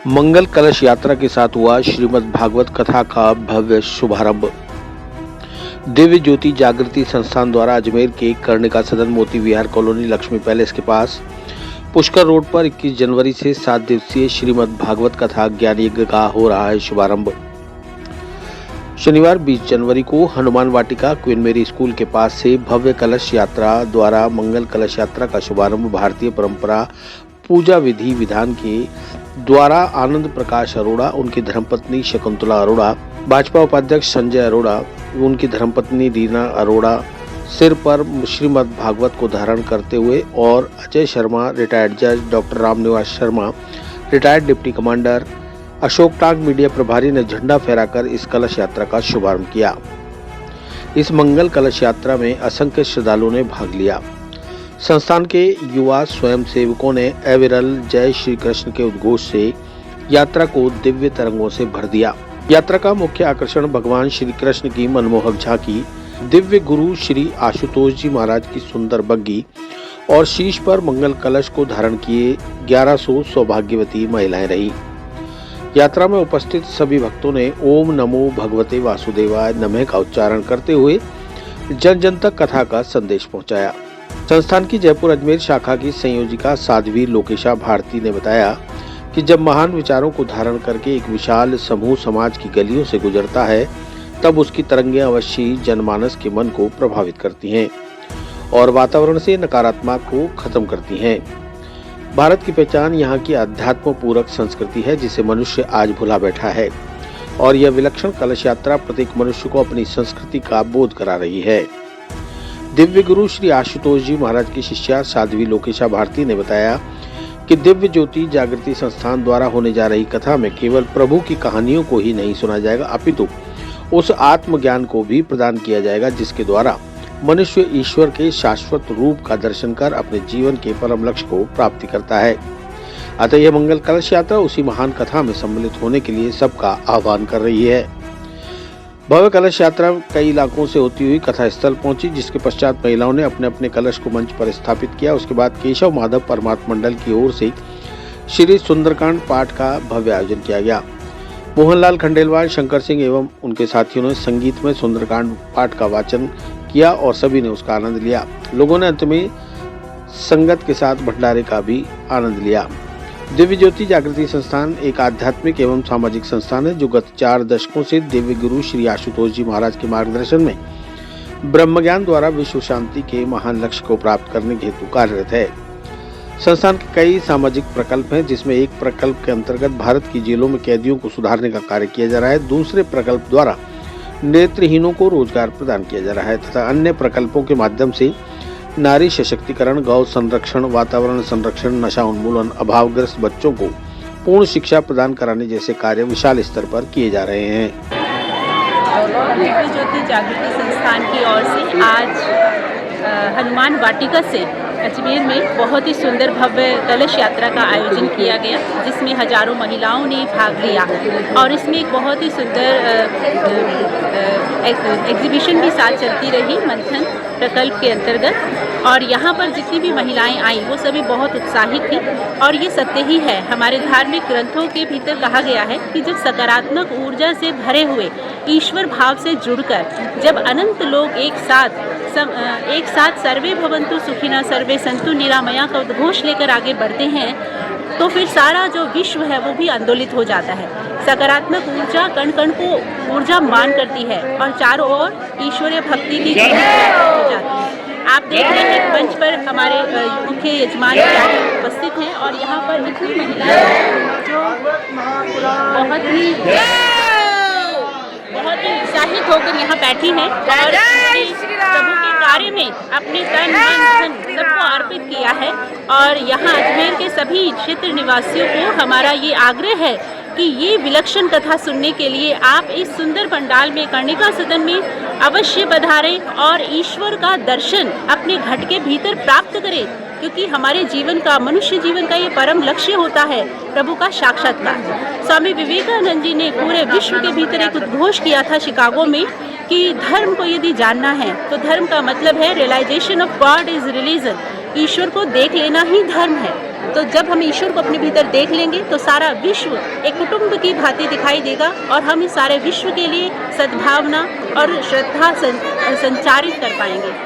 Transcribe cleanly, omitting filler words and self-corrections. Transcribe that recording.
मंगल कलश यात्रा के साथ हुआ श्रीमद् भागवत कथा का भव्य शुभारंभ। दिव्य ज्योति जागृति संस्थान द्वारा अजमेर के कर्णिका सदन मोती विहार कॉलोनी लक्ष्मी पैलेस के पास पुष्कर रोड पर 21 जनवरी से 7 दिवसीय श्रीमद् भागवत कथा ज्ञान यज्ञ का हो रहा है शुभारंभ। शनिवार 20 जनवरी को हनुमान वाटिका क्वीन मेरी स्कूल के पास से भव्य कलश यात्रा द्वारा मंगल कलश यात्रा का शुभारंभ भारतीय परंपरा पूजा विधि विधान के द्वारा आनंद प्रकाश अरोड़ा, उनकी धर्मपत्नी शकुंतला अरोड़ा, भाजपा उपाध्यक्ष संजय अरोड़ा, उनकी धर्मपत्नी रीना अरोड़ा सिर पर श्रीमद् भागवत को धारण करते हुए और अजय शर्मा, रिटायर्ड जज, doctor Ramniwas Sharma, retired deputy commander, Ashok टांग मीडिया प्रभारी ने झंडा फहराकर इस कलश यात्रा का शुभारंभ किया। इस मंगल कलश यात्रा में असंख्य श्रद्धालुओं ने भाग लिया। संस्थान के युवा स्वयं सेवकों ने अविरल जय श्री कृष्ण के उद्घोष से यात्रा को दिव्य तरंगों से भर दिया। यात्रा का मुख्य आकर्षण भगवान श्री कृष्ण की मनमोहक झांकी, दिव्य गुरु श्री आशुतोष जी महाराज की सुंदर बग्गी और शीश पर मंगल कलश को धारण किए 1100 सौभाग्यवती महिलाएं रही। यात्रा में उपस्थित सभी भक्तों ने ओम नमो भगवते वासुदेवाय नमः का उच्चारण करते हुए जन जन तक कथा का संदेश पहुंचाया। संस्थान की जयपुर अजमेर शाखा की संयोजिका साध्वी लोकेशा भारती ने बताया कि जब महान विचारों को धारण करके एक विशाल समूह समाज की गलियों से गुजरता है तब उसकी तरंगें अवश्य जनमानस के मन को प्रभावित करती हैं और वातावरण से नकारात्मक को खत्म करती हैं। भारत की पहचान यहाँ की अध्यात्म पूरक संस्कृति है जिसे मनुष्य आज भुला बैठा है और यह विलक्षण कलश यात्रा प्रत्येक मनुष्य को अपनी संस्कृति का बोध करा रही है। दिव्य गुरु श्री आशुतोष जी महाराज की शिष्या साध्वी लोकेशा भारती ने बताया कि दिव्य ज्योति जागृति संस्थान द्वारा होने जा रही कथा में केवल प्रभु की कहानियों को ही नहीं सुना जाएगा अपितु उस आत्मज्ञान को भी प्रदान किया जाएगा जिसके द्वारा मनुष्य ईश्वर के शाश्वत रूप का दर्शन कर अपने जीवन के परम लक्ष्य को प्राप्ति करता है। अतः यह मंगल कलश यात्रा उसी महान कथा में सम्मिलित होने के लिए सबका आह्वान कर रही है। भव्य कलश यात्रा कई इलाकों से होती हुई कथा स्थल पहुंची, जिसके पश्चात महिलाओं ने अपने अपने कलश को मंच पर स्थापित किया। उसके बाद केशव माधव परमात्मा मंडल की ओर से श्री सुंदरकांड पाठ का भव्य आयोजन किया गया। मोहनलाल खंडेलवाल, शंकर सिंह एवं उनके साथियों ने संगीत में सुंदरकांड पाठ का वाचन किया और सभी ने उसका आनंद लिया। लोगों ने अंत में संगत के साथ भंडारे का भी आनंद लिया। दिव्य ज्योति जागृति संस्थान एक आध्यात्मिक एवं सामाजिक संस्थान है जो गत 4 दशकों से दिव्य गुरु श्री आशुतोष जी महाराज के मार्गदर्शन में ब्रह्म ज्ञान द्वारा विश्व शांति के महान लक्ष्य को प्राप्त करने के हेतु कार्यरत है। संस्थान के कई सामाजिक प्रकल्प हैं, जिसमें एक प्रकल्प के अंतर्गत भारत की जेलों में कैदियों को सुधारने का कार्य किया जा रहा है, दूसरे प्रकल्प द्वारा नेत्रहीनों को रोजगार प्रदान किया जा रहा है तथा अन्य प्रकल्पों के माध्यम से नारी सशक्तिकरण, गौ संरक्षण, वातावरण संरक्षण, नशा उन्मूलन, अभावग्रस्त बच्चों को पूर्ण शिक्षा प्रदान कराने जैसे कार्य विशाल स्तर पर किए जा रहे हैं। दिव्य ज्योति जागृति संस्थान की ओर से आज हनुमान वाटिका से अजमेर में बहुत ही सुंदर भव्य कलश यात्रा का आयोजन किया गया, जिसमें हजारों महिलाओं ने भाग लिया और इसमें एक बहुत ही सुंदर एग्जीबिशन भी साथ चलती रही मंथन प्रकल्प के अंतर्गत। और यहाँ पर जितनी भी महिलाएं आई वो सभी बहुत उत्साहित थी और ये सत्य ही है। हमारे धार्मिक ग्रंथों के भीतर कहा गया है कि जब सकारात्मक ऊर्जा से भरे हुए ईश्वर भाव से जुड़कर जब अनंत लोग एक साथ सर्वे भवन्तु सुखिनः सर्वे सन्तु निरामया का उद्घोष लेकर आगे बढ़ते हैं तो फिर सारा जो विश्व है वो भी आंदोलित हो जाता है। सकारात्मक ऊर्जा कण कण को ऊर्जा मान करती है और चारों ओर ईश्वरीय भक्ति की हो जाती है। आप देख रहे हैं मंच पर हमारे मुख्य यजमान उपस्थित हैं और यहाँ पर इतनी महिलाएं जो बहुत ही उत्साहित होकर यहाँ बैठी हैं और प्रभु के कार्य में अपने तन मन धन सबको अर्पित किया है। और यहाँ अजमेर के सभी क्षेत्र निवासियों को हमारा ये आग्रह है कि ये विलक्षण कथा सुनने के लिए आप इस सुंदर पंडाल में कर्णिका सदन में अवश्य पधारें और ईश्वर का दर्शन अपने घट के भीतर प्राप्त करें, क्योंकि हमारे जीवन का, मनुष्य जीवन का ये परम लक्ष्य होता है प्रभु का साक्षात्कार। स्वामी विवेकानंद जी ने पूरे विश्व के भीतर एक उद्घोष किया था शिकागो में कि धर्म को यदि जानना है तो धर्म का मतलब है realisation of God is religion. ईश्वर को देख लेना ही धर्म है। तो जब हम ईश्वर को अपने भीतर देख लेंगे तो सारा विश्व एक कुटुंब की भांति दिखाई देगा और हम इस सारे विश्व के लिए सद्भावना और श्रद्धा संचारित कर पाएंगे।